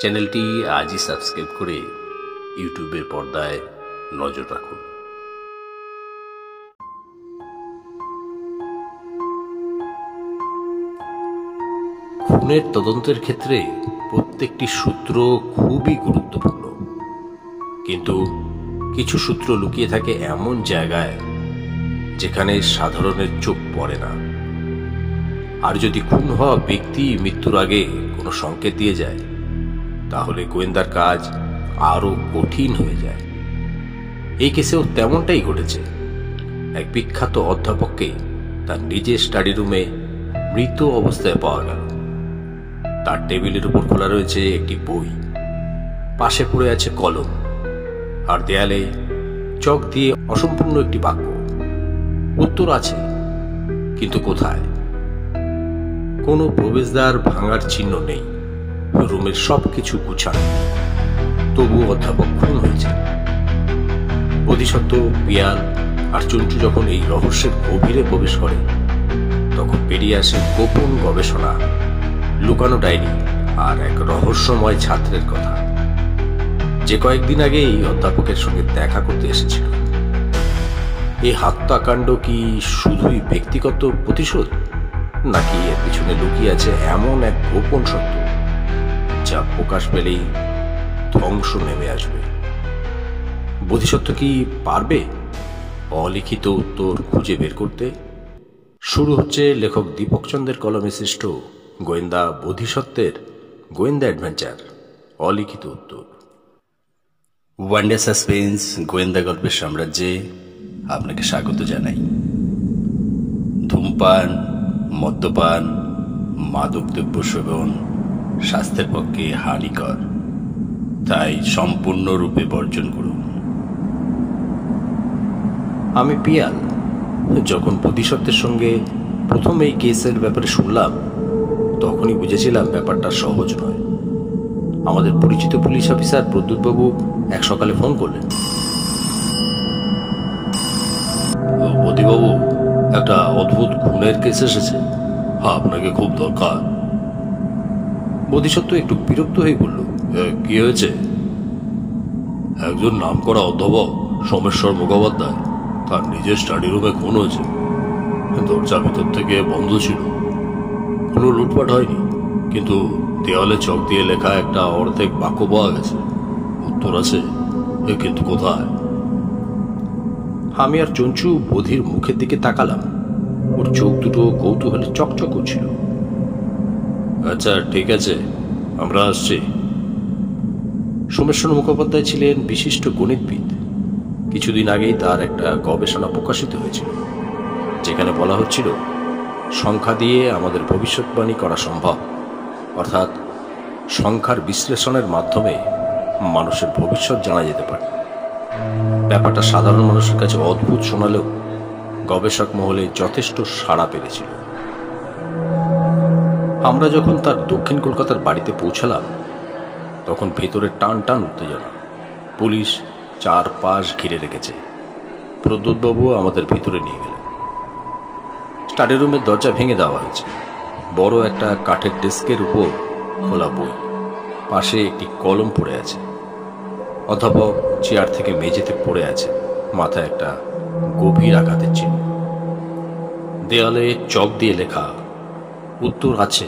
চ্যানেলটি আজই সাবস্ক্রাইব করে ইউটিউবের পর্দায় নজর রাখুন। খুনের তদন্তের ক্ষেত্রে প্রত্যেকটি সূত্র খুবই গুরুত্বপূর্ণ, কিন্তু কিছু সূত্র লুকিয়ে থাকে এমন জায়গায় যেখানে সাধারণের চোখ পড়ে না। আর যদি খুন হওয়া ব্যক্তি মৃত্যুর আগে কোনো সংকেত দিয়ে যায়, তাহলে গোয়েন্দার কাজ আরো কঠিন হয়ে যায়। এই কেসেও তেমনটাই ঘটেছে। এক বিখ্যাত অধ্যাপককে তার নিজের স্টাডি রুমে মৃত অবস্থায় পাওয়া গেল। তার টেবিলের উপর খোলা রয়েছে একটি বই, পাশে পড়ে আছে কলম, আর দেয়ালে চক দিয়ে অসম্পূর্ণ একটি বাক্য। উত্তর আছে, কিন্তু কোথায়? কোনো প্রবেশদ্বার ভাঙার চিহ্ন নেই, রুমের সবকিছু গুছানো, তবু অধ্যাপক খুন হয়েছে। বোধিসত্ত্ব, পিয়াল আর চঞ্চু যখন এই রহস্যের গভীরে প্রবেশ করে, তখন বেরিয়ে আসে গোপন গবেষণা, লুকানো ডায়েরি আর এক রহস্যময় ছাত্রের কথা, যে কয়েকদিন আগে এই অধ্যাপকের সঙ্গে দেখা করতে এসেছিল। এই হত্যাকাণ্ড কি শুধুই ব্যক্তিগত প্রতিশোধ, নাকি এর পিছনে লুকিয়ে আছে এমন এক গোপন সত্য যা প্রকাশ পেলেই ধ্বংস নেমে আসবে? বোধিসত্ত্ব কি পারবে অলিখিত উত্তর খুঁজে বের করতে? শুরু হচ্ছে লেখক দীপক চন্দ্রের কলমে সৃষ্ট গোয়েন্দা বোধিসত্ত্বের গোয়েন্দা অ্যাডভেঞ্চার, অলিখিত উত্তর। ওয়ানডে সাসপেন্স গোয়েন্দা গল্পের সাম্রাজ্যে আপনাকে স্বাগত জানাই। ধূমপান, মদ্যপান, মাদকদ্রব্য সেবন স্বাস্থ্যের পক্ষে হানিকর, তাই সম্পূর্ণরূপে বর্জন করুন। আমি পিয়াল। যখন বোধিসত্ত্বের সঙ্গে প্রথম এই কেসের ব্যাপারে শুনলাম, তখনই বুঝেছিলাম ব্যাপারটা সহজ নয়। আমাদের পরিচিত পুলিশ অফিসার প্রদ্যুৎবাবু এক সকালে ফোন করলেন। বোধিবাবু, একটা অদ্ভুত খুনের কেস এসেছে, আপনাকে খুব দরকার। বোধিসত্ত্ব একটু বিরক্ত হয়ে বলল, কি হয়েছে? একজন নামকরা অধ্যাপক সোমেশ্বর মুখোপাধ্যায়, তার নিজের স্টাডি রুমে খুন হয়েছে। দরজা ভিতর থেকে বন্ধ ছিল, কোনো লুটপাট হয়নি, কিন্তু দেওয়ালে চক দিয়ে লেখা একটা অর্ধেক বাক্য পাওয়া গেছে। উত্তর আছে, কিন্তু কোথায়? আমি আর চঞ্চু বোধির মুখের দিকে তাকালাম। ওর চোখ দুটো কৌতূহলে চকচক করছিল। আচ্ছা, ঠিক আছে, আমরা আসছি। সোমেশ্বর মুখোপাধ্যায় ছিলেন বিশিষ্ট গণিতবিদ। কিছুদিন আগেই তার একটা গবেষণা প্রকাশিত হয়েছিল, যেখানে বলা হচ্ছিল সংখ্যা দিয়ে আমাদের ভবিষ্যৎবাণী করা সম্ভব, অর্থাৎ সংখ্যার বিশ্লেষণের মাধ্যমে মানুষের ভবিষ্যৎ জানা যেতে পারে। ব্যাপারটা সাধারণ মানুষের কাছে অদ্ভুত শোনালেও গবেষক মহলে যথেষ্ট সাড়া পেয়েছিল। আমরা যখন তার দক্ষিণ কলকাতার বাড়িতে পৌঁছালাম, তখন ভেতরে টান টান উত্তেজনা। পুলিশ চারপাশ ঘিরে রেখেছে। প্রদ্যুৎবাবু আমাদের ভিতরে নিয়ে গেলেন। স্টাডি রুমের দরজা ভেঙে দেওয়া হয়েছে। বড় একটা কাঠের ডেস্কের উপর খোলা বই, পাশে একটি কলম পড়ে আছে। অধ্যাপক চেয়ার থেকে মেঝেতে পড়ে আছে, মাথায় একটা গভীর আঘাতের চিহ্ন। দেয়ালে চক দিয়ে লেখা, উত্তর আছে,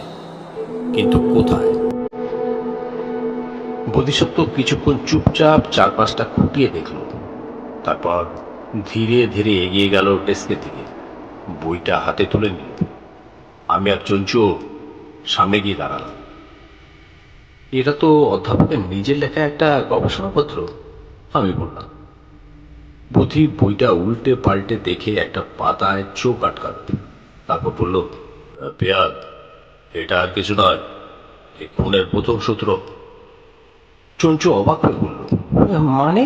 কিন্তু কোথায়? বোধিসত্ত্ব কিছুক্ষণ চুপচাপ চারপাশটা খুঁটিয়ে দেখল, তারপর ধীরে ধীরে এগিয়ে গেল ডেস্কের দিকে, বইটা হাতে তুলে নিল। আমি আর চঞ্চু সামনে গিয়ে দাঁড়ালাম। এটা তো অধ্যাপকের নিজের লেখা একটা গবেষণাপত্র, আমি বললাম। বোধি বইটা উল্টে পাল্টে দেখে একটা পাতায় চোখ আটকাল, তারপর বলল, পেয়াদ, এটা আর কিছু নয়, এই খুনের প্রথম সূত্র। চঞ্চু অবাক হয়ে বলল, মানে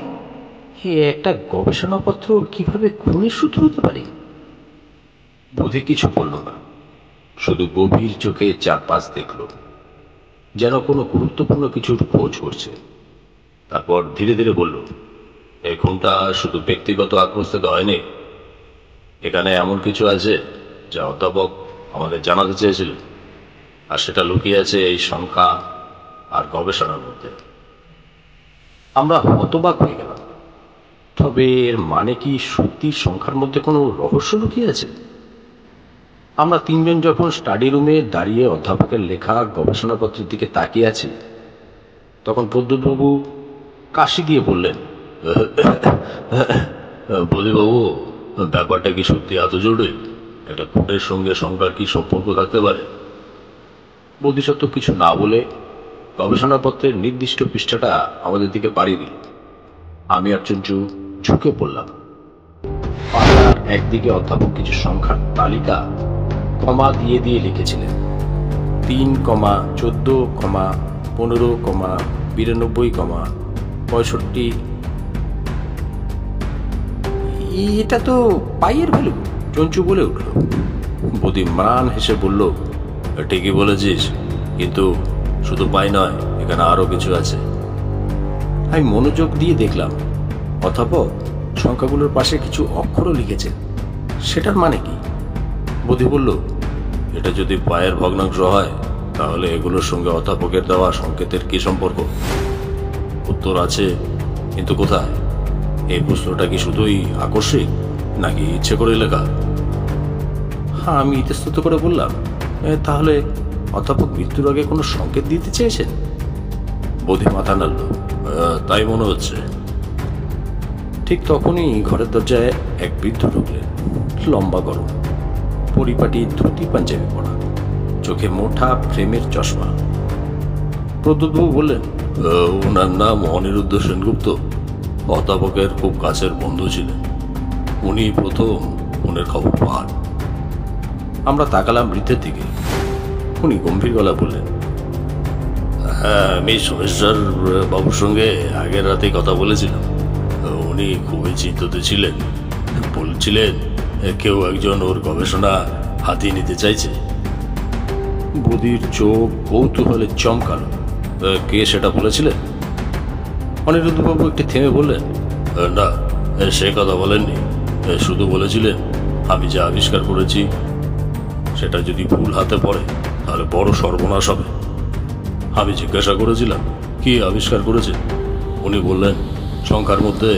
একটা গবেষণাপত্র কিভাবে খুনের সূত্র হতে পারে? বোধি কিছু বলল না, শুধু গভীর চোখে চারপাশ দেখল, যেন কোনো গুরুত্বপূর্ণ কিছুর খোঁজ করছে। তারপর ধীরে ধীরে বলল, এই খুনটা শুধু ব্যক্তিগত আক্রোশ থেকে হয়নি। এখানে এমন কিছু আছে যা অধ্যাপক আমাদের জানাতে চেয়েছিলেন, আর সেটা লুকিয়ে আছে এই সংখ্যা আর গবেষণার মধ্যে। আমরা হতবাক হয়ে গেলাম। তবে এর মানে কি সত্যি সংখ্যার মধ্যে কোনো রহস্য লুকিয়ে আছে? আমরা তিনজন যখন স্টাডি রুমে দাঁড়িয়ে অধ্যাপকের লেখা গবেষণাপত্রের দিকে তাকিয়ে আছি, তখন প্রদ্যোৎবাবু কাশি দিয়ে বললেন, বলিবাবু, ব্যাপারটা কি সত্যি এত জরুরি? একটা খুনের সঙ্গে সংখ্যার কি সম্পর্ক থাকতে পারে? বোধিসত্ত্ব কিছু না বলে গবেষণাপত্রের নির্দিষ্ট পৃষ্ঠাটা আমাদের দিকে বাড়িয়ে দিল। আমি আর চঞ্চু ঝুঁকে পড়লাম। পাতার একদিকে অধ্যাপক কিছু সংখ্যার তালিকা কমা দিয়ে দিয়ে লিখেছিলেন। 3,14,92,65। এটা তো পাইয়ের ভ্যালু, চঞ্চু বলে উঠল। বদি ম্লান হেসে বলল, ঠিকই বলেছিস, কিন্তু শুধু পাই নয়, এখানে আরো কিছু আছে। আমি মনোযোগ দিয়ে দেখলাম অধ্যাপক সংখ্যাগুলোর পাশে কিছু অক্ষরও লিখেছেন। সেটার মানে কি? বদি বলল, এটা যদি পায়ের ভগ্নাংশ হয়, তাহলে এগুলোর সঙ্গে অধ্যাপকের দেওয়া সংকেতের কি সম্পর্ক? উত্তর আছে, কিন্তু কোথায়? এই প্রশ্নটা কি শুধুই আকস্মিক, নাকি ইচ্ছে করে লেখা? হ্যাঁ, আমি ইতস্তত করে বললাম, তাহলে অধ্যাপক মৃত্যুর আগে কোনো সংকেত দিতে চেয়েছেন? বধি মাথা নাড়ল, তাই মনে হচ্ছে। ঠিক তখনই ঘরের দরজায় এক বৃদ্ধ ঢুকলেন। লম্বা গরম, পরিপাটি ধুতি পাঞ্জাবি পরা, চোখে মোটা ফ্রেমের চশমা। প্রদ্যোৎবাবু বললেন, ওনার নাম অনিরুদ্ধ সেনগুপ্ত, অধ্যাপকের খুব কাছের বন্ধু ছিলেন। উনি প্রথম ফোনের খবর পান। আমরা তাকালাম বৃদ্ধের দিকে। উনি গম্ভীর গলা বললেন, হ্যাঁ, আমি সোমেশ্বর বাবুর সঙ্গে আগের রাতে কথা বলেছিলাম। উনি খুবই চিন্তিত ছিলেন। বলছিলেন কেউ একজন ওর গবেষণা হাতিয়ে নিতে চাইছে। বদির চোখ কৌতূহলে চমকালো। কে সেটা বলেছিলেন? অনিরুদ্ধবাবু একটু থেমে বললেন, না, সে কথা বলেননি। শুধু বলেছিলেন, আমি যা আবিষ্কার করেছি সেটা যদি ভুল হাতে পড়ে তাহলে বড় সর্বনাশ হবে। আমি জিজ্ঞাসা করেছিলাম, কি আবিষ্কার করেছেন? উনি বললেন, সংখ্যার মধ্যে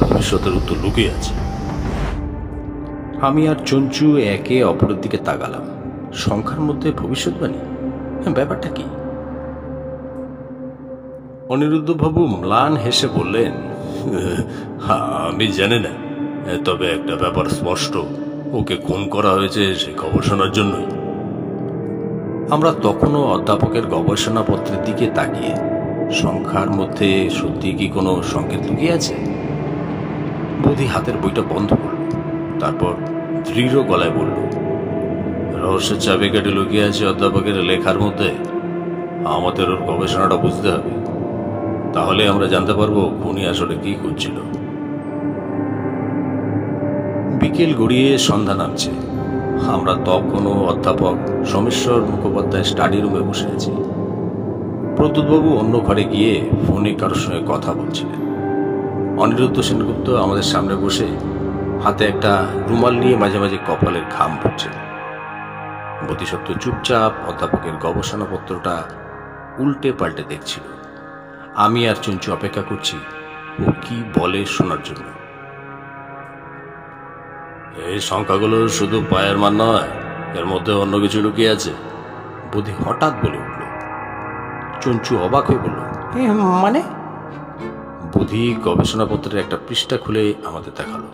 ভবিষ্যতের উত্তর লুকিয়ে আছে। আমি আর চঞ্চু একে অপরের দিকে তাকালাম। সংখ্যার মধ্যে ভবিষ্যৎবাণী, ব্যাপারটা কি? অনিরুদ্ধবাবু ম্লান হেসে বললেন, আমি জানি না, তবে একটা ব্যাপার স্পষ্ট, ওকে খুন করা হয়েছে সে গবেষণার জন্যই। আমরা তখনও অধ্যাপকের গবেষণাপত্রের দিকে তাকিয়ে, সংখ্যার মধ্যে সত্যি কি কোনো সংকেত লুকিয়ে আছে? বধি হাতের বইটা বন্ধ করল, তারপর দৃঢ় গলায় বলল, রহস্যের চাবিকাঠি লুকিয়ে আছে অধ্যাপকের লেখার মধ্যে। আমাদের ওর গবেষণাটা বুঝতে হবে, তাহলে আমরা জানতে পারবো খুনি আসলে কি করছিল। বিকেল গড়িয়ে সন্ধ্যা নামছে। আমরা তখনও অধ্যাপক সোমেশ্বর মুখোপাধ্যায় স্টাডি রুমে বসে আছি। প্রদ্যোৎবাবু অন্য ঘরে গিয়ে ফোনে কারোর সঙ্গে কথা বলছিলেন। অনিরুদ্ধ সেনগুপ্ত আমাদের সামনে বসে হাতে একটা রুমাল নিয়ে মাঝে মাঝে কপালের ঘাম পড়ছে। বোধিসত্ত্ব চুপচাপ অধ্যাপকের গবেষণাপত্রটা উল্টে পাল্টে দেখছিল। আমি আর চঞ্চু অপেক্ষা করছি ও কি বলে শোনার জন্য। এই সংখ্যাগুলো শুধু পায়ের মান নয়, এর মধ্যে অন্য কিছু লুকিয়ে আছে, বধি হঠাৎ বলে উঠল। চঞ্চু অবাক হয়ে বলল, মানে? বধি গবেষণাপত্রের একটা পৃষ্ঠা খুলে আমাদের দেখালো।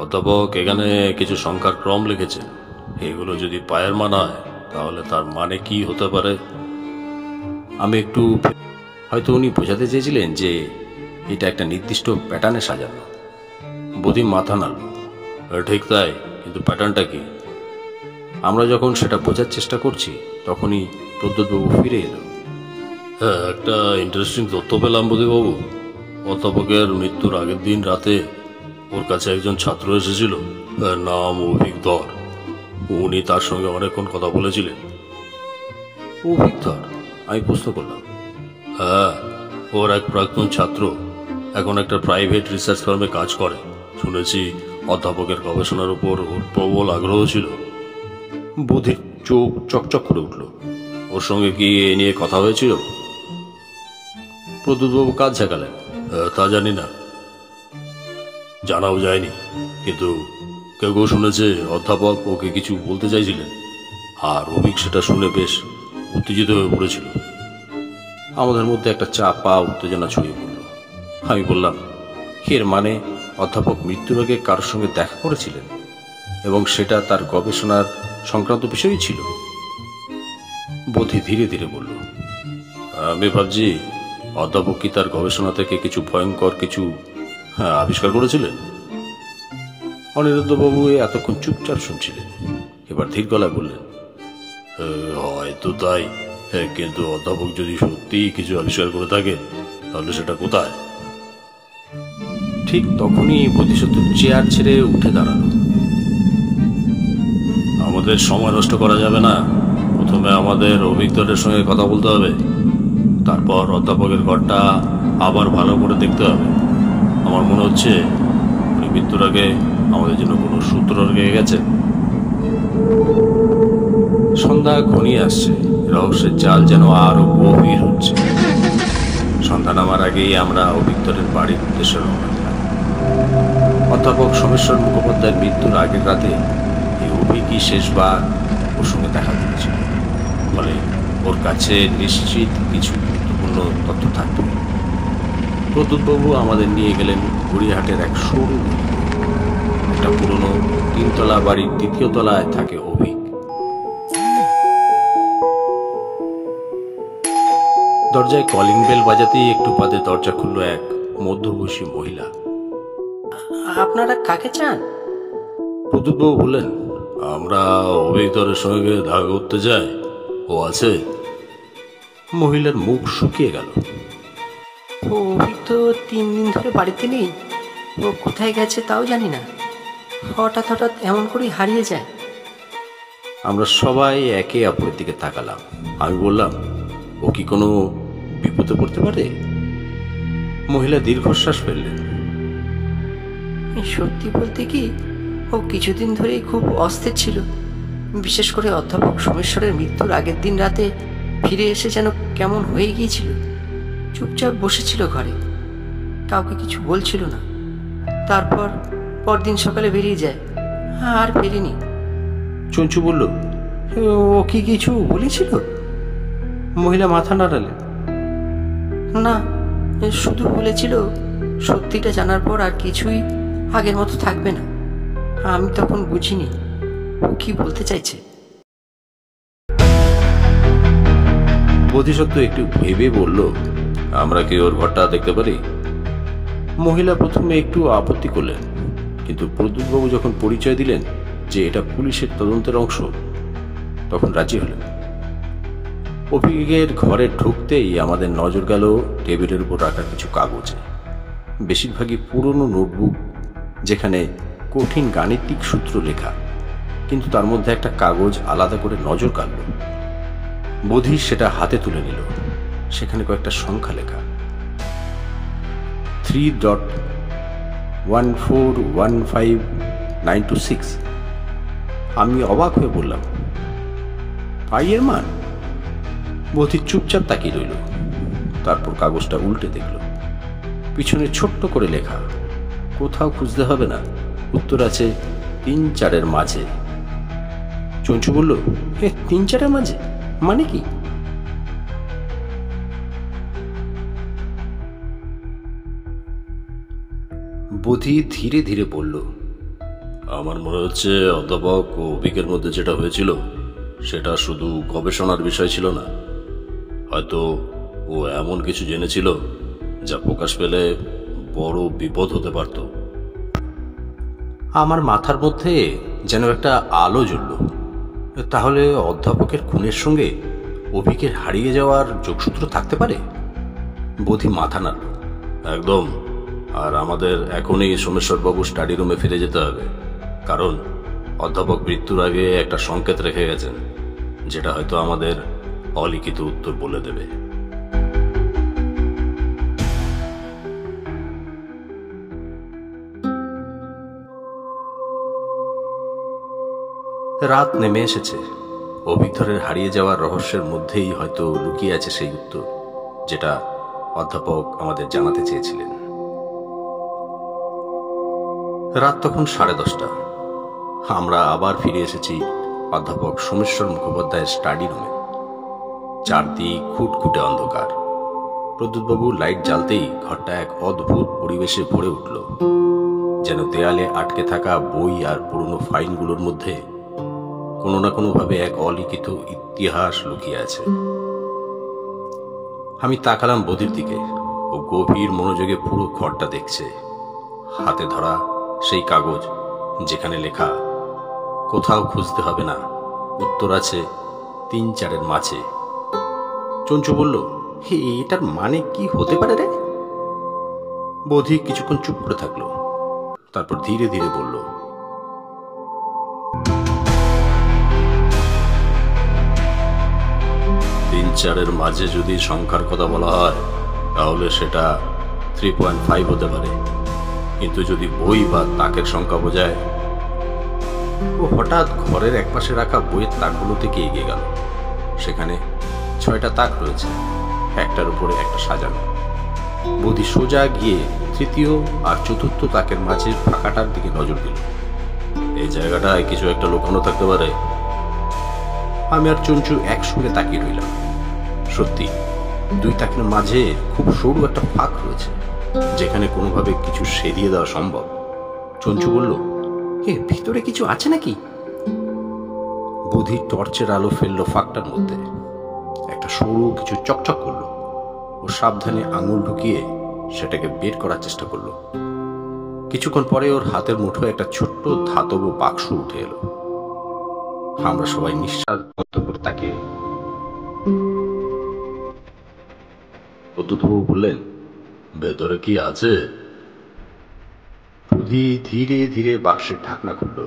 অধ্যাপক এখানে কিছু সংখ্যার ক্রম লিখেছেন। এগুলো যদি পায়ের মান হয়, তাহলে তার মানে কি হতে পারে? আমি একটু, হয়তো উনি বোঝাতে চেয়েছিলেন যে এটা একটা নির্দিষ্ট প্যাটার্নে সাজানো। বধি মাথা নাড়ল, ঠিক তাই, কিন্তু প্যাটার্নটা কি? আমরা যখন সেটা বোঝার চেষ্টা করছি, তখনই প্রদ্যোৎবাবু ফিরে এলো। হ্যাঁ, একটা ইন্টারেস্টিং তথ্য পেলাম বধিবাবু। অধ্যাপকের মৃত্যুর আগের দিন রাতে ওর কাছে একজন ছাত্র এসেছিল, নাম অভিজ্ঞর। উনি তার সঙ্গে অনেকক্ষণ কথা বলেছিলেন। অভিজ্ঞর? আমি প্রশ্ন করলাম। হ্যাঁ, ওর এক প্রাক্তন ছাত্র, এখন একটা প্রাইভেট রিসার্চ ফার্মে কাজ করে। শুনেছি অধ্যাপকের গবেষণার উপর ওর প্রবল আগ্রহ ছিল। চোখ চকচক করে উঠল। ওর সঙ্গে কি এ নিয়ে কথা হয়েছিল? প্রদ্যুৎবাবু কাজ ঝাঁকালেন। তা জানি না, জানাও যায়নি, কিন্তু কেউ কেউ শুনেছে অধ্যাপক ওকে কিছু বলতে চাইছিলেন, আর অভিক সেটা শুনে বেশ উত্তেজিত হয়ে পড়েছিল। আমাদের মধ্যে একটা চাপা উত্তেজনা ছড়িয়ে পড়ল। আমি বললাম, এর মানে অধ্যাপক মৃত্যুর আগে কারোর সঙ্গে দেখা করেছিলেন এবং সেটা তার গবেষণার সংক্রান্ত বিষয়ই ছিল। বোধি ধীরে ধীরে বলল, আমি ভাবছি অধ্যাপক কি তার গবেষণা থেকে কিছু ভয়ঙ্কর কিছু আবিষ্কার করেছিলেন। অনিরুদ্ধবাবু এতক্ষণ চুপচাপ শুনছিলেন, এবার ধীর গলায় বললেন, হয়তো তাই, কিন্তু অধ্যাপক যদি সত্যিই কিছু আবিষ্কার করে থাকে তাহলে সেটা কোথায়? ঠিক তখনই বোধিসত্ত্ব চেয়ার ছেড়ে উঠে দাঁড়ালো। আমাদের সময় নষ্ট করা যাবে না, প্রথমে আমাদের অভিজ্ঞতার সঙ্গে কথা বলতে হবে, তারপর অধ্যাপকের ঘরটা আবার ভালো করে দেখতে হবে। আমার মনে হচ্ছে উনি মৃত্যুর আগে আমাদের জন্য কোনো সূত্র রেখে গেছেন। সন্ধ্যা ঘনিয়ে আসছে, রহস্যের জাল যেন আরো গভীর হচ্ছে। সন্ধ্যা নামার আগেই আমরা অভিজ্ঞতার বাড়ির উদ্দেশ্যে রওনা দিলাম। অধ্যাপক সোমেশ্বর মুখোপাধ্যায়ের মৃত্যুর আগের রাতে এই অভিকই শেষবার ওর সঙ্গে দেখা করেছিল, ফলে ওর কাছে নিশ্চিত কিছু গুরুত্বপূর্ণ তথ্য থাকবে। প্রদ্যুৎবাবু আমাদের নিয়ে গেলেন গড়িয়াহাটের এক সরু গলিতে। একটা পুরনো 3 তলা বাড়ির 2য় তলায় থাকে অভিক। দরজায় কলিং বেল বাজাতেই একটু বাদে দরজা খুলল এক মধ্যবয়সী মহিলা। আপনারা কাকে চান? প্রদ্যুৎবাবু বললেন, আমরা অভিজ্ঞতার সঙ্গে দেখা করতে চাই, ও আছে? মহিলার মুখ শুকিয়ে গেল। ও অভিক তো 3 দিন ধরে বাড়িতে নেই, ও কোথায় গেছে তাও জানি না, হঠাৎ হঠাৎ এমন করেই হারিয়ে যায়। আমরা সবাই একে অপরের দিকে তাকালাম। আমি বললাম, ও কি কোনো বিপদে পড়তে পারে? মহিলা দীর্ঘশ্বাস ফেললেন। সত্যি বলতে কি, ও কিছুদিন ধরেই খুব অস্থির ছিল, বিশেষ করে অধ্যাপক সোমেশ্বরের মৃত্যুর আগের দিন রাতে ফিরে এসে যেন কেমন হয়ে গিয়েছিল। চুপচাপ বসেছিল ঘরে, কাউকে কিছু বলছিল না। তারপর পরদিন সকালে বেরিয়ে যায়, আর ফেরেনি। চঞ্চু বলল, ও কি কিছু বলেছিল? মহিলা মাথা নাড়ালেন। না, শুধু বলেছিল সত্যিটা জানার পর আর কিছুই আগের মতো থাকবে না। আমি তখন বুঝিনি ও কি বলতে চাইছে। বোধিসত্ত্ব একটু ভেবে বলল, আমরা কি ওর ঘরটা দেখতে পারি? মহিলা প্রথমে একটু আপত্তি করলেন, কিন্তু প্রদ্যুৎবাবু যখন পরিচয় দিলেন যে এটা পুলিশের তদন্তের অংশ, তখন রাজি হলেন। অভিজ্ঞের ঘরে ঢুকতেই আমাদের নজর গেল টেবিলের উপর রাখা কিছু কাগজে, বেশিরভাগই পুরনো নোটবুক, যেখানে কঠিন গাণিতিক সূত্র লেখা, কিন্তু তার মধ্যে একটা কাগজ আলাদা করে নজর কাড়ল। বোধি সেটা হাতে তুলে নিল। সেখানে কয়েকটা সংখ্যা লেখা, 3.1415926। আমি অবাক হয়ে বললাম, পাইয়ের মান? বোধি চুপচাপ তাকিয়ে রইল, তারপর কাগজটা উল্টে দেখল। পিছনে ছোট্ট করে লেখা, কোথাও খুঁজতে হবে না, উত্তর আছে 3-4-এর মাঝে। চঞ্চু বলল, 3-4-এর মাঝে মানে কি? বোধি ধীরে ধীরে বলল, আমার মনে হচ্ছে অধ্যাপক ও অভিকের মধ্যে যেটা হয়েছিল সেটা শুধু গবেষণার বিষয় ছিল না, হয়তো ও এমন কিছু জেনেছিল যা প্রকাশ পেলে বড় বিপদ হতে পারত। আমার মাথার মধ্যে যেন একটা আলো জ্বলল। তাহলে অধ্যাপকের খুনের সঙ্গে অভিকের হারিয়ে যাওয়ার যোগসূত্র থাকতে পারে? বোধি মাথা নাড়ল। একদম। আর আমাদের এখনই সোমেশ্বরবাবু স্টাডি রুমে ফিরে যেতে হবে, কারণ অধ্যাপক মৃত্যুর আগে একটা সংকেত রেখে গেছেন, যেটা হয়তো আমাদের অলিখিত উত্তর বলে দেবে। রাত নেমে এসেছে। অভিজ্ঞরের হারিয়ে যাওয়ার রহস্যের মধ্যেই হয়তো লুকিয়ে আছে সেই উত্তর, যেটা অধ্যাপক আমাদের জানাতে চেয়েছিলেন। রাত তখন 10:30। আমরা আবার ফিরে এসেছি অধ্যাপক সোমেশ্বর মুখোপাধ্যায়ের স্টাডি রুমে। চারদিক খুটখুটে অন্ধকার। প্রদ্যুৎবাবু লাইট জ্বালতেই ঘরটা এক অদ্ভুত পরিবেশে ভরে উঠল, যেন দেয়ালে আটকে থাকা বই আর পুরনো ফাইলগুলোর মধ্যে কোনো না কোনোভাবে এক অলিখিত ইতিহাস লুকিয়ে আছে। আমি তাকালাম বধির দিকে। ও গভীর মনোযোগে পুরো ঘরটা দেখছে। হাতে ধরা সেই কাগজ, যেখানে লেখা, কোথাও খুঁজতে হবে না, উত্তর আছে 3-4-এর মাঝে। চঞ্চু বলল, হে, এটার মানে কি হতে পারে রে? বধি কিছুক্ষণ চুপ করে থাকলো, তারপর ধীরে ধীরে বলল, 3-4-এর মাঝে যদি সংখ্যার কথা বলা হয় তাহলে সেটা 3.5 হতে পারে, কিন্তু যদি বই বা তাকের সংখ্যা বোঝায়। ও হঠাৎ ঘরের একপাশে রাখা বইয়ের তাকগুলো থেকে এগিয়ে গেল। সেখানে 6টা তাক রয়েছে, একটার উপরে একটা সাজানো। বধি সোজা গিয়ে তৃতীয় আর চতুর্থ তাকের মাঝে ফাঁকাটার দিকে নজর দিল। এই জায়গাটায় কিছু একটা লুকানো থাকতে পারে। আমি আর চঞ্চু একসঙ্গে তাকিয়ে রইলাম। সত্যি, 2 তাকের মাঝে খুব সরু একটা ফাঁক রয়েছে, যেখানে কোনোভাবে কিছু সেদিয়ে দেওয়া সম্ভব। চঞ্চু বলল, এর ভিতরে কিছু আছে নাকি? বধি টর্চের আলো ফেললো ফাঁকটার মধ্যে। একটা সরু কিছু চকচক করলো। ও সাবধানে আঙুল ঢুকিয়ে সেটাকে বের করার চেষ্টা করলো। কিছুক্ষণ পরে ওর হাতের মুঠোয় একটা ছোট্ট ধাতব বাক্স উঠে এলো। আমরা সবাই নিঃশ্বাস বন্ধ করে তাকিয়ে। প্রদ্যুৎবাবু বললেন, ভেতরে কি আছে? বধি ধীরে ধীরে বাক্সের ঢাকনা খুলল।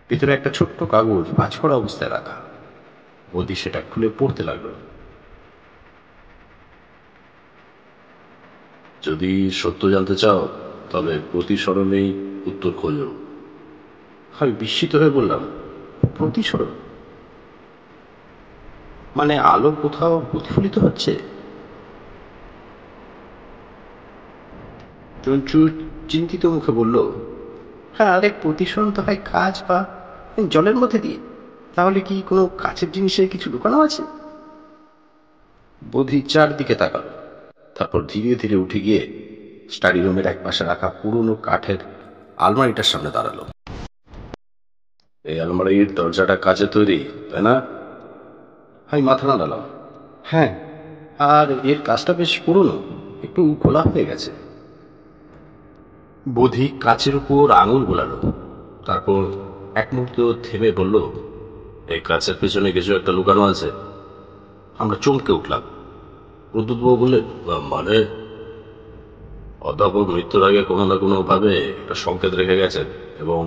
ভিতরে একটা ছোট্ট কাগজ ভাঁজ করা অবস্থায় রাখা। বধি সেটা খুলে পড়তে লাগলো। যদি সত্য জানতে চাও তবে প্রতিসরণেই উত্তর খোঁজো। আমি বিস্মিত হয়ে বললাম, প্রতিসরণ মানে আলো কোথাও প্রতিফলিত হচ্ছে? চঞ্চু চিন্তিত মুখে বলল, হ্যাঁ, আরে প্রতিসরণ তো হয় কাঁচ বা জলের মধ্যে দিয়ে। তাহলে কি কোনো কাছের জিনিসে কিছু লুকানো আছে? বধি চারদিকে তাকালো, তারপর ধীরে ধীরে উঠে গিয়ে স্টাডি রুমের এক পাশে রাখা পুরনো কাঠের আলমারিটার সামনে দাঁড়ালো। এই আলমারির দরজাটা কাচে তৈরি, তাই না? আমি মাথা নাড়ালাম। হ্যাঁ, আর এর কাজটা বেশ পুরনো, একটু খোলা হয়ে গেছে। বধি কাচের উপর আঙুল বোলালো, তারপর এক মুহূর্ত থেমে বলল, এই কাচের পেছনে কিছু একটা লুকানো আছে। আমরা চমকে উঠলাম। প্রদ্যুৎবাবু বললেন, মানে? অধ্যাপক মৃত্যুর আগে কোনো না কোনো ভাবে একটা সংকেত রেখে গেছেন এবং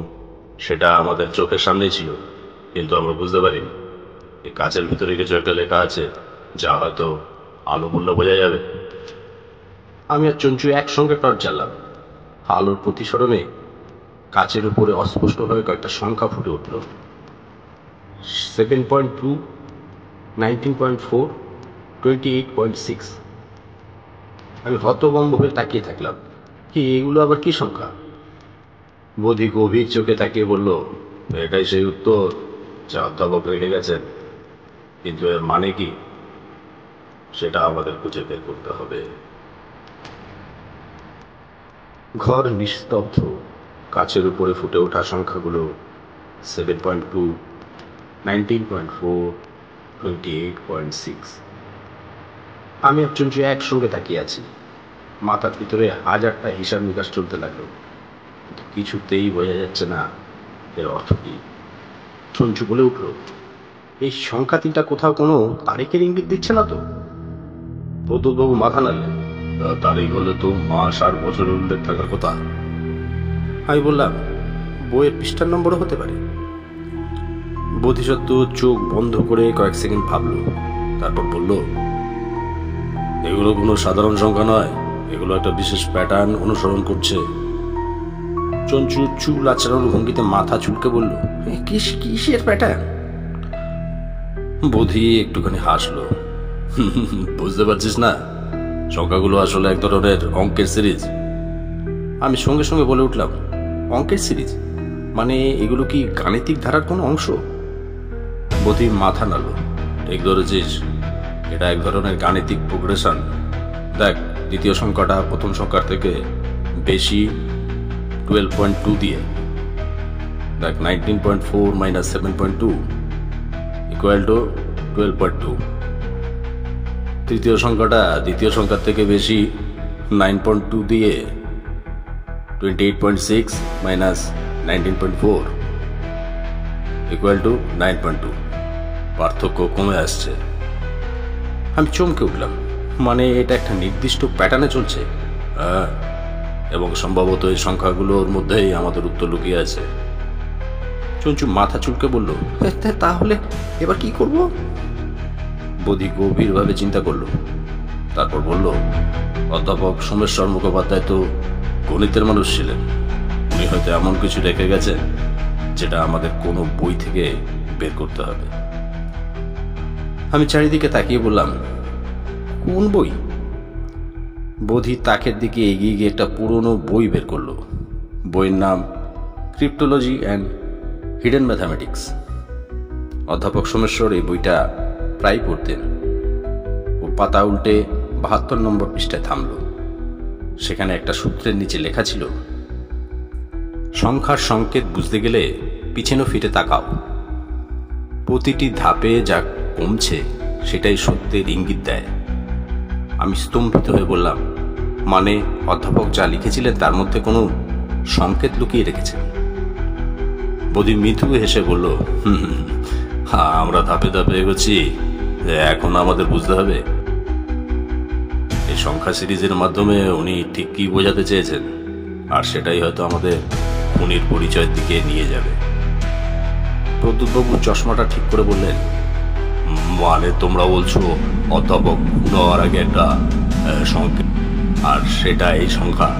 সেটা আমাদের চোখের সামনেই ছিল, কিন্তু আমরা বুঝতে পারিনি। এই কাচের ভিতরে কিছু একটা লেখা আছে, যা হয়তো আলো মূল্য বোঝা যাবে। আমি আর চঞ্চু একসঙ্গে টর্চ জ্বাললাম। আলোর প্রতিসরণে কাচের উপরে অস্পষ্টভাবে কয়েকটা সংখ্যা ফুটে উঠল। 7.2, 19.4, 28.6। আমি হতভম্ব হয়ে তাকিয়ে থাকলাম। কি, এগুলো আবার কি সংখ্যা? বধি গভীর চোখে তাকিয়ে বলল, এটাই সেই উত্তর যা অধ্যাপক রেখে গেছেন, কিন্তু এর মানে কি সেটা আমাদের খুঁজে বের করতে হবে। ঘর নিস্তব্ধ। কাচের উপরে ফুটে ওঠা সংখ্যাগুলো 7.2, 19.4, 28.6। আমি আর চঞ্চু একসঙ্গে তাকিয়ে আছি। মাথার ভিতরে হাজারটা হিসাব নিকাশ চলতে লাগলো, কিন্তু কিছুতেই বোঝা যাচ্ছে না এর অর্থ কি। চঞ্চু বলে উঠল, এই সংখ্যা 3টা কোথাও কোনো তারিখের ইঙ্গিত দিচ্ছে না তো? প্রদ্যুৎবাবু মাথা নাড়লেন, তারিখ হলে তো মাস আর বছরের উল্লেখ থাকার কথা। আমি বললাম, বইয়ের পৃষ্ঠার নম্বরও হতে পারে। বোধিসত্ত্ব চোখ বন্ধ করে কয়েক সেকেন্ড ভাবল, তারপর বলল, এগুলো কোনো সাধারণ সংখ্যা নয়, এগুলো একটা বিশেষ প্যাটার্ন অনুসরণ করছে। চঞ্চু চুল আচড়ানোর ভঙ্গিতে মাথা চুলকে বলল, কিসের প্যাটার্ন? বোধি একটুখানি হাসলো। বুঝতে পারছিস না? সংখ্যাগুলো আসলে এক ধরনের অঙ্কের সিরিজ। আমি সঙ্গে সঙ্গে বলে উঠলাম, অঙ্কের সিরিজ মানে এগুলো কি গাণিতিক ধারার কোনো অংশ? বোধি মাথা নাড়ল। ঠিক ধরেছিস, এটা এক ধরনের গাণিতিক প্রোগ্রেশন। দেখ, দ্বিতীয় সংখ্যাটা প্রথম সংখ্যার থেকে বেশি 12.2 দিয়ে। দেখ, 19.4 মাইনাস 7.2 ইকুয়াল টু 12.2। তৃতীয় সংখ্যাটা দ্বিতীয় সংখ্যার থেকে বেশি 9.2 দিয়ে 28.6 মাইনাস 19.4 ইকুয়াল টু 9.2। পার্থক্য কমে আসছে। আমি চমকে উঠলাম। মানে এটা একটা নির্দিষ্ট প্যাটার্নে চলছে? হ্যাঁ, এবং সম্ভবত এই সংখ্যাগুলোর মধ্যেই আমাদের উত্তর লুকিয়ে আছে। চঞ্চু মাথা চুলকে বলল, তাহলে এবার কি করব? বোধি গভীরভাবে চিন্তা করল, তারপর বলল, অধ্যাপক সোমেশ্বর মুখোপাধ্যায় তো গণিতের মানুষ ছিলেন। উনি হয়তো এমন কিছু রেখে গেছেন যেটা আমাদের কোনো বই থেকে বের করতে হবে। আমি চারিদিকে তাকিয়ে বললাম, কোন বই? বোধি তাকের দিকে এগিয়ে গিয়ে একটা পুরনো বই বের করলো। বইয়ের নাম ক্রিপ্টোলজি অ্যান্ড হিডেন ম্যাথামেটিক্স। অধ্যাপক সোমেশ্বর এই বইটা প্রায় পড়তেন। ও পাতা উল্টে 72 নম্বর পৃষ্ঠায় থামল। সেখানে একটা সূত্রের নিচে লেখা ছিল, সংখ্যার সংকেত বুঝতে গেলে পিছনে ফিরে তাকাও। প্রতিটি ধাপে যা কমছে সেটাই সত্যের ইঙ্গিত দেয়। আমি স্তম্ভিত হয়ে বললাম, মানে অধ্যাপক যা লিখেছিলেন তার মধ্যে কোনো সংকেত লুকিয়ে রেখেছেন? বোধি মৃদু হেসে বলল, আমরা ধাপে ধাপে এগোচ্ছি, এখন আমাদের বুঝতে হবে এই সংখ্যা সিরিজের মাধ্যমে উনি ঠিক কি বোঝাতে চেয়েছেন, আর সেটাই হয়তো আমাদের উনির পরিচয়ের দিকে নিয়ে যাবে। প্রদ্যুৎবাবু চশমাটা ঠিক করে বললেন, মানে তোমরা বলছো অধ্যাপক হওয়ার আগে একটা সংকেত, আর সেটা এই সংখ্যা?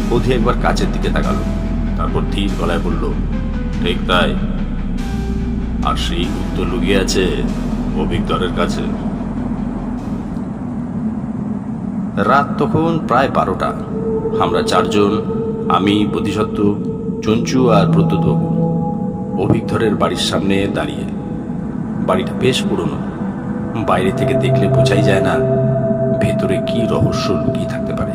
বোধি একবার কাছের দিকে তাকালো, তারপর ধীর গলায় বলল, ঠিক তাই। আর সেই উত্তর লুকিয়ে আছে অভিজ্ঞরের কাছে। রাত তখন প্রায় 12টা। আমরা চারজন, আমি, বোধিসত্ত্ব, চঞ্চু আর প্রদ্যুৎবাবু, অভিজ্ঞরের বাড়ির সামনে দাঁড়িয়ে। বাড়িটা বেশ পুরনো। বাইরে থেকে দেখলে বোঝাই যায় না ভেতরে কি রহস্য লুকিয়ে থাকতে পারে।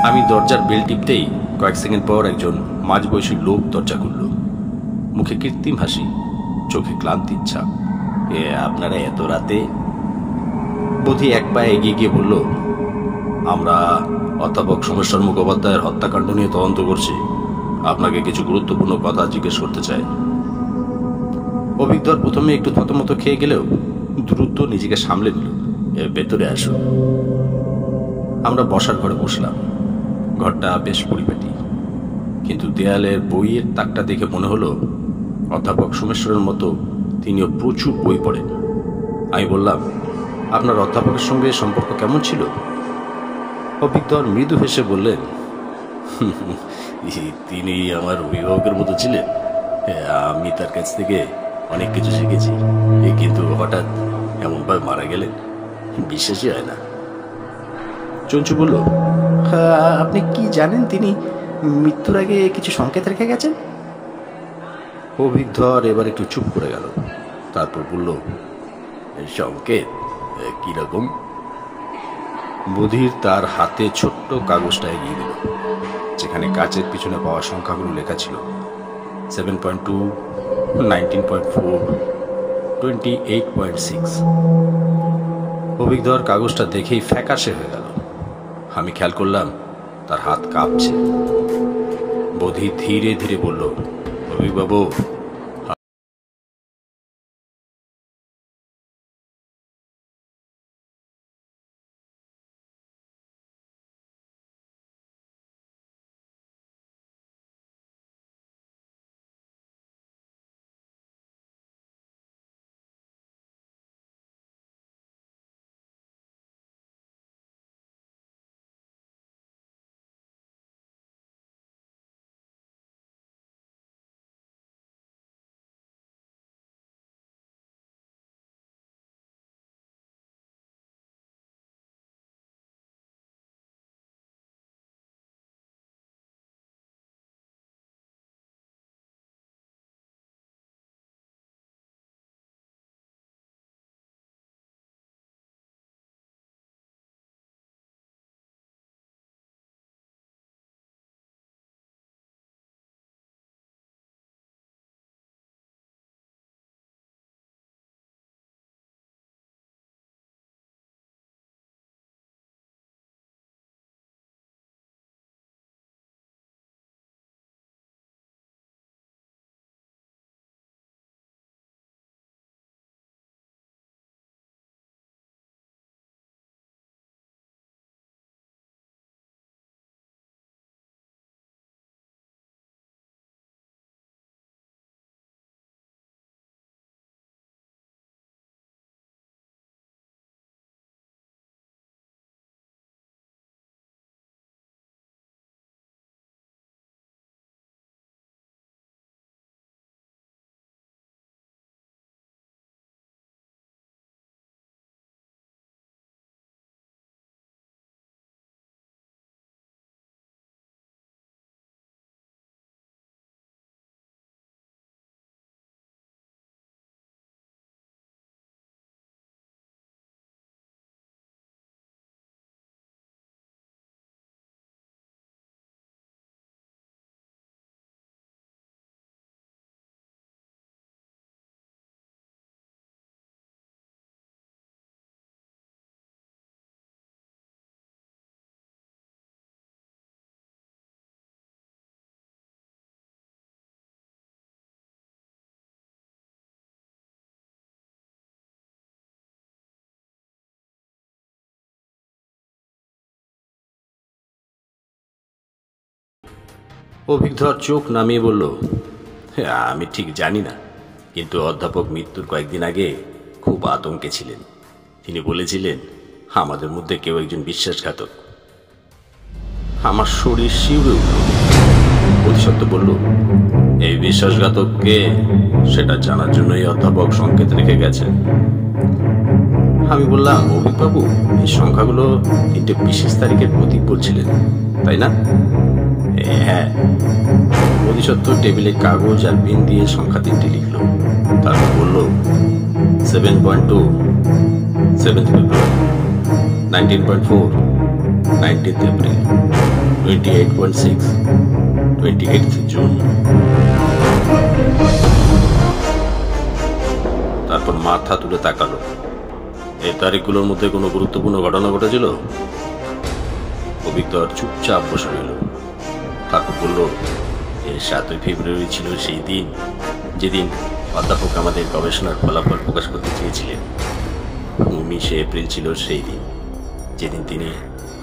আমি দরজার বেল টিপতেই কয়েক সেকেন্ড পর একজন মাঝবয়সী লোক দরজা খুলল। মুখে কৃত্রিম হাসি, চোখে ক্লান্তির ছাপ। আপনারা এত রাতে? বোধি এক পায়ে এগিয়ে গিয়ে বলল, আমরা অধ্যাপক সোমেশ্বর মুখোপাধ্যায়ের হত্যাকাণ্ড নিয়ে তদন্ত করছি। আপনাকে কিছু গুরুত্বপূর্ণ কথা জিজ্ঞেস করতে চাই। অভিজ্ঞর প্রথমে একটু থতমত খেয়ে গেলেও দ্রুত নিজেকে সামলে নিল। ভেতরে আসো। আমরা বসার ঘরে বসলাম। ঘরটা বেশ পরিপাটি, কিন্তু দেয়ালের বইয়ের তাকটা দেখে মনে হলো অধ্যাপক সোমেশ্বরের মতো তিনিও প্রচুর বই পড়েন। আমি বললাম, আপনার অধ্যাপকের সঙ্গে সম্পর্ক কেমন ছিল? অভিজ্ঞর মৃদু হেসে বললেন, তিনি আমার অভিভাবকের মতো ছিলেন। আমি তার কাছ থেকে অনেক কিছু শিখেছি, কিন্তু হঠাৎ এমনভাবে মারা গেলেন, বিশ্বাসই হয় না। চঞ্চু বলল, আপনি কি জানেন তিনি মৃত্যুর আগে কিছু সংকেত রেখে গেছেন? অভিজ্ঞর এবার একটু চুপ করে গেল, তারপর বলল, সংকেত কিরকম? বুধির তার হাতে ছোট্ট কাগজটা এগিয়ে দিল, যেখানে কাচের পিছনে পাওয়া সংখ্যাগুলো লেখা ছিল 7.2, 19.4, 28.6। অভিজ্ঞর কাগজটা দেখেই ফ্যাকাশে হয়ে গেল। আমি খেয়াল করলাম তার হাত কাঁপছে। বোধি ধীরে ধীরে বলল, অভিবাবু, অভিজ্ঞর চোখ নামিয়ে বলল, "হ্যাঁ, আমি ঠিক জানি না, কিন্তু অধ্যাপক মৃত্যুর কয়েকদিন আগে খুব আতঙ্কে ছিলেন। তিনি বলেছিলেন আমাদের মধ্যে কেউ একজন বিশ্বাসঘাতক।" আমার শরীর শিউরে উঠল। বোধিসত্ত্ব বলল, "এই বিশ্বাসঘাতককে সেটা জানার জন্যই অধ্যাপক সংকেত রেখে গেছেন।" আমি বললাম, "অভিকবাবু, এই সংখ্যাগুলো 3টে বিশেষ তারিখের প্রতীক বলছিলেন, তাই না?" "হ্যাঁ।" বোধিসত্ত্ব টেবিলে কাগজ আর পেন দিয়ে সংখ্যা 3টে লিখল। তারপর বলল, 7.2 7th ফেব্রুয়ারি, 19.4 19th এপ্রিল, 28.6 28th জুন। তারপর মাথা তুলে তাকালো। এই তারিখগুলোর মধ্যে কোনো গুরুত্বপূর্ণ ঘটনা ঘটেছিল? অভিজ্ঞ চুপচাপ বসে রইল। তারপর বলল, এই 7ই ফেব্রুয়ারি ছিল সেই দিন যেদিন অধ্যাপক আমাদের গবেষণার ফলাফল প্রকাশ করতে চেয়েছিলেন। 19শে এপ্রিল ছিল সেই দিন যেদিন তিনি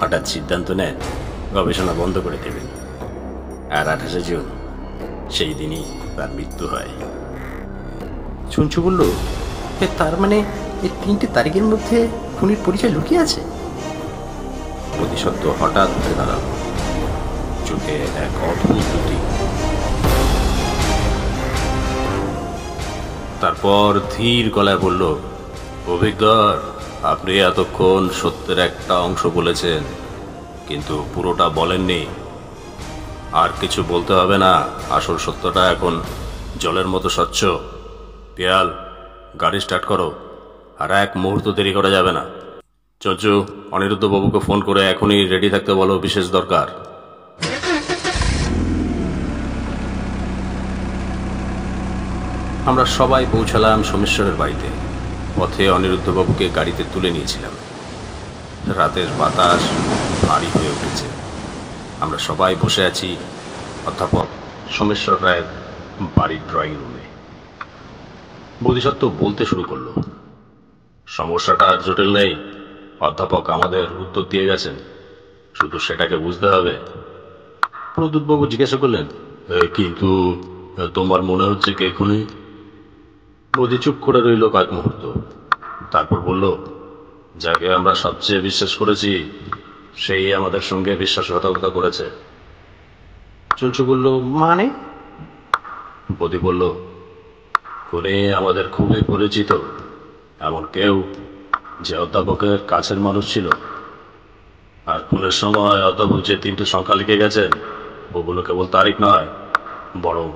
হঠাৎ সিদ্ধান্ত নেন গবেষণা বন্ধ করে দেবেন। আর 28শে জুন সেই দিনই তার মৃত্যু হয়। চঞ্চু বলল, তার মানে এই 3টে তারিখের মধ্যে খুনির পরিচয় লুকিয়ে আছে? বোধিসত্ত্ব হঠাৎ উঠে দাঁড়াল, চোখে এক অদ্ভুত দুটি। তারপর ধীর গলায় বলল, অভিজ্ঞ, আপনি এতক্ষণ সত্যের একটা অংশ বলেছেন, কিন্তু পুরোটা বলেননি। আর কিছু বলতে হবে না, আসল সত্যটা এখন জলের মতো স্বচ্ছ। পিয়াল, গাড়ি স্টার্ট করো, আর এক মুহূর্ত দেরি করা যাবে না। চঞ্চু, অনিরুদ্ধ বাবুকে ফোন করে এখনই রেডি থাকতে বলো, বিশেষ দরকার। আমরা সবাই পৌঁছালাম সোমেশ্বরের বাড়িতে। পথে অনিরুদ্ধ বাবুকে গাড়িতে তুলে নিয়েছিলাম। রাতের বাতাস ভারী হয়ে উঠেছে। আমরা সবাই বসে আছি অধ্যাপক সোমেশ্বর রায়ের বাড়ির ড্রয়িং রুমে। বোধিসত্ত্ব বলতে শুরু করলো, সমস্যাটা আর জটিল নেই। অধ্যাপক আমাদের উত্তর দিয়ে গেছেন, শুধু সেটাকে বুঝতে হবে। প্রদ্যুৎবাবু জিজ্ঞাসা করলেন, কিন্তু তোমার মনে হচ্ছে কে খুনি? বোধি চুপ করে রইল কয়েক মুহূর্ত। তারপর বলল, যাকে আমরা সবচেয়ে বিশ্বাস করেছি সেই আমাদের সঙ্গে বিশ্বাসঘাতকতা করেছে। চঞ্চু বলল, মানে? বোধি বলল, খুনি আমাদের খুবই পরিচিত, এমন কেউ যে অধ্যাপকের কাছের মানুষ ছিল। আর খুনের সময় অধ্যাপক যে 3টে সংখ্যা লিখে গেছেন, ওগুলো কেবল তারিখ নয়, বরং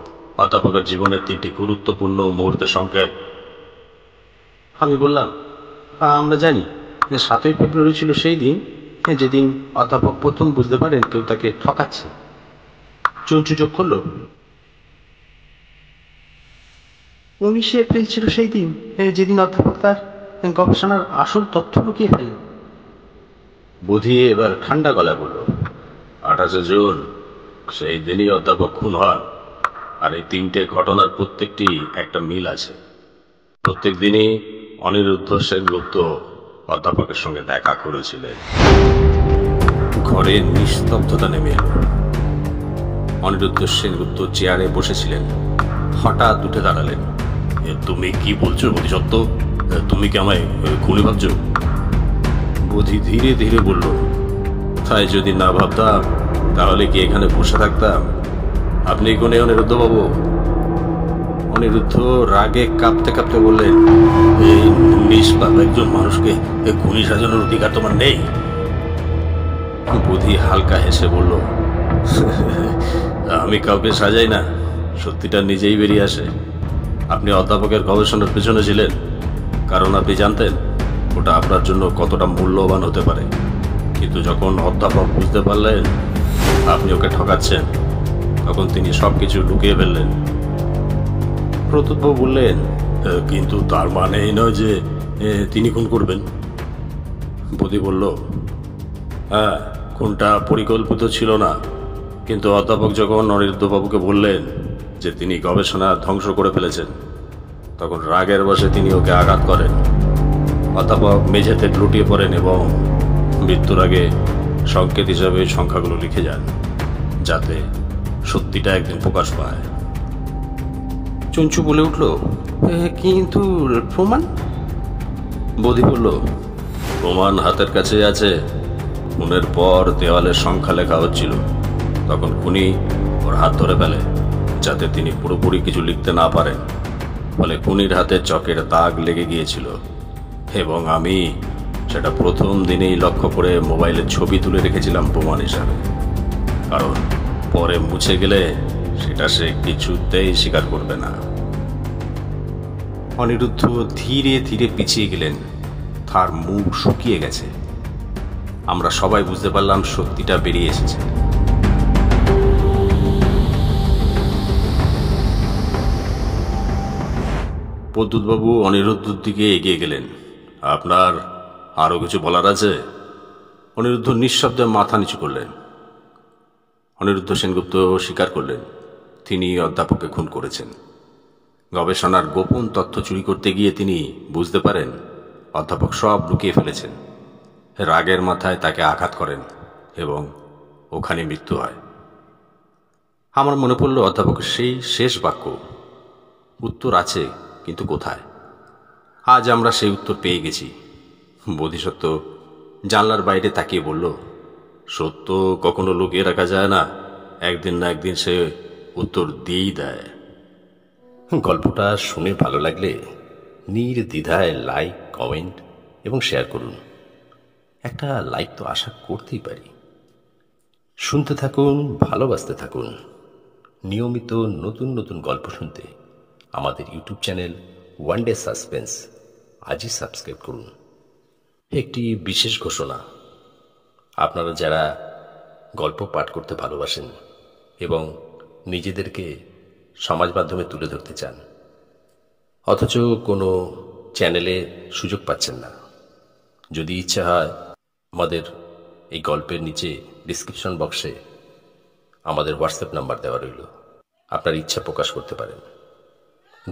অধ্যাপকের জীবনের 3টি গুরুত্বপূর্ণ মুহূর্তের সংকেত। আমি বললাম, আমরা জানি যে 7ই ফেব্রুয়ারি ছিল সেই দিন যেদিন অধ্যাপক প্রথম বুঝতে পারেন কেউ তাকে ঠকাচ্ছে। চঞ্চু যোগ করল, 19শে এপ্রিল ছিল সেই দিন যেদিন অধ্যাপক তার গবেষণার আসল তথ্য লুকিয়ে ফেলেন। বুধি এবার ঠান্ডা গলায় বলল, 28শে জুন সেই দিনই অধ্যাপক খুন হন। আর এই 3টে ঘটনার প্রত্যেকটি একটা মিল আছে। প্রত্যেক দিনই অনিরুদ্ধ সেনগুপ্ত অধ্যাপকের সঙ্গে দেখা করেছিলেন। ঘরে নিস্তব্ধতা নেমে এল। অনিরুদ্ধ সেনগুপ্ত চেয়ারে বসেছিলেন। হঠাৎ উঠে দাঁড়ালেন। তুমি কি বলছো বোধিসত্ত্ব? তুমি কি আমায় খুনি ভাবছো? বোধি ধীরে ধীরে বলল, তাই যদি না ভাবতাম তাহলে কি এখানে বসে থাকতাম? আপনি কোনে অনিরুদ্ধ বাবু? অনিরুদ্ধ রাগে কাঁপতে কাঁপতে বললেন, এই নিষ্পাপ একজন মানুষকে খুনি সাজানোর অধিকার তোমার নেই। বুধি হালকা হেসে বলল, আমি কাউকে সাজাই না, সত্যিটা নিজেই বেরিয়ে আসে। আপনি অধ্যাপকের গবেষণার পেছনে ছিলেন কারণ আপনি জানতেন ওটা আপনার জন্য কতটা মূল্যবান হতে পারে। কিন্তু যখন অধ্যাপক বুঝতে পারলেন আপনি ওকে ঠকাচ্ছেন, তখন তিনি সবকিছু লুকিয়ে ফেললেন। প্রদ্যুৎবাবু বললেন, কিন্তু তার মানে এই নয় যে তিনি খুন করবেন। বোধি বলল, হ্যাঁ, খুনটা পরিকল্পিত ছিল না, কিন্তু অধ্যাপক যখন অনিরুদ্ধবাবুকে বললেন যে তিনি গবেষণা ধ্বংস করে ফেলেছেন, তখন রাগের বশে তিনি ওকে আঘাত করেন। অধ্যাপক মেঝেতে লুটিয়ে পড়েন এবং মৃত্যুর আগে সংকেত হিসাবে সংখ্যাগুলো লিখে যান, যাতে সত্যিটা একদিন প্রকাশ পায়। চঞ্চু বলে উঠল, কিন্তু প্রমাণ? বধি বলল, প্রমাণ হাতের কাছে আছে। খুনের পর দেওয়ালে সংখ্যা লেখা হচ্ছিল, তখন খুনি ওর হাত ধরে ফেলে যাতে তিনি পুরোপুরি কিছু লিখতে না পারেন। ফলে খুনির হাতে চকের দাগ লেগে গিয়েছিল, এবং আমি সেটা প্রথম দিনেই লক্ষ্য করে মোবাইলে ছবি তুলে রেখেছিলাম প্রমাণ হিসাবে। কারণ পরে মুছে গেলে সেটা সে কিছুতেই স্বীকার করবে না। অনিরুদ্ধ ধীরে ধীরে পিছিয়ে গেলেন। তার মুখ শুকিয়ে গেছে। আমরা সবাই বুঝতে পারলাম সত্যিটা বেরিয়ে এসেছে। প্রদ্যুৎবাবু অনিরুদ্ধর দিকে এগিয়ে গেলেন। আপনার আরো কিছু বলার আছে? অনিরুদ্ধ নিঃশব্দে মাথা নিচু করলেন। অনিরুদ্ধ সেনগুপ্ত স্বীকার করলেন তিনি অধ্যাপককে খুন করেছেন। গবেষণার গোপন তথ্য চুরি করতে গিয়ে তিনি বুঝতে পারেন অধ্যাপক সব লুকিয়ে ফেলেছেন। রাগের মাথায় তাকে আঘাত করেন এবং ওখানে মৃত্যু হয়। আমার মনে পড়ল অধ্যাপকের সেই শেষ বাক্য, উত্তর আছে কিন্তু কোথায়? আজ আমরা সেই উত্তর পেয়ে গেছি। বোধিসত্ত্ব জানলার বাইরে তাকিয়ে বলল, সত্য কখনো লুকিয়ে রাখা যায় না, একদিন না একদিন সে উত্তর দিয়েই দেয়। গল্পটা শুনে ভালো লাগলে নির্দ্বিধায় লাইক, কমেন্ট এবং শেয়ার করুন। একটা লাইক তো আশা করতেই পারি। শুনতে থাকুন, ভালোবাসতে থাকুন। নিয়মিত নতুন নতুন গল্প শুনতে আমাদের YouTube channel one day suspense আজই সাবস্ক্রাইব করুন। একটি বিশেষ ঘোষণা, আপনারা যারা গল্প পাঠ করতে ভালোবাসেন এবং নিজেদেরকে সমাজ মাধ্যমে তুলে ধরতে চান, অথচ কোনো চ্যানেলে সুযোগ পাচ্ছেন না, যদি ইচ্ছা হয় আমাদের এই গল্পের নিচে ডিসক্রিপশন বক্সে আমাদের হোয়াটসঅ্যাপ নাম্বার দেওয়া রইল। আপনার ইচ্ছা প্রকাশ করতে পারেন।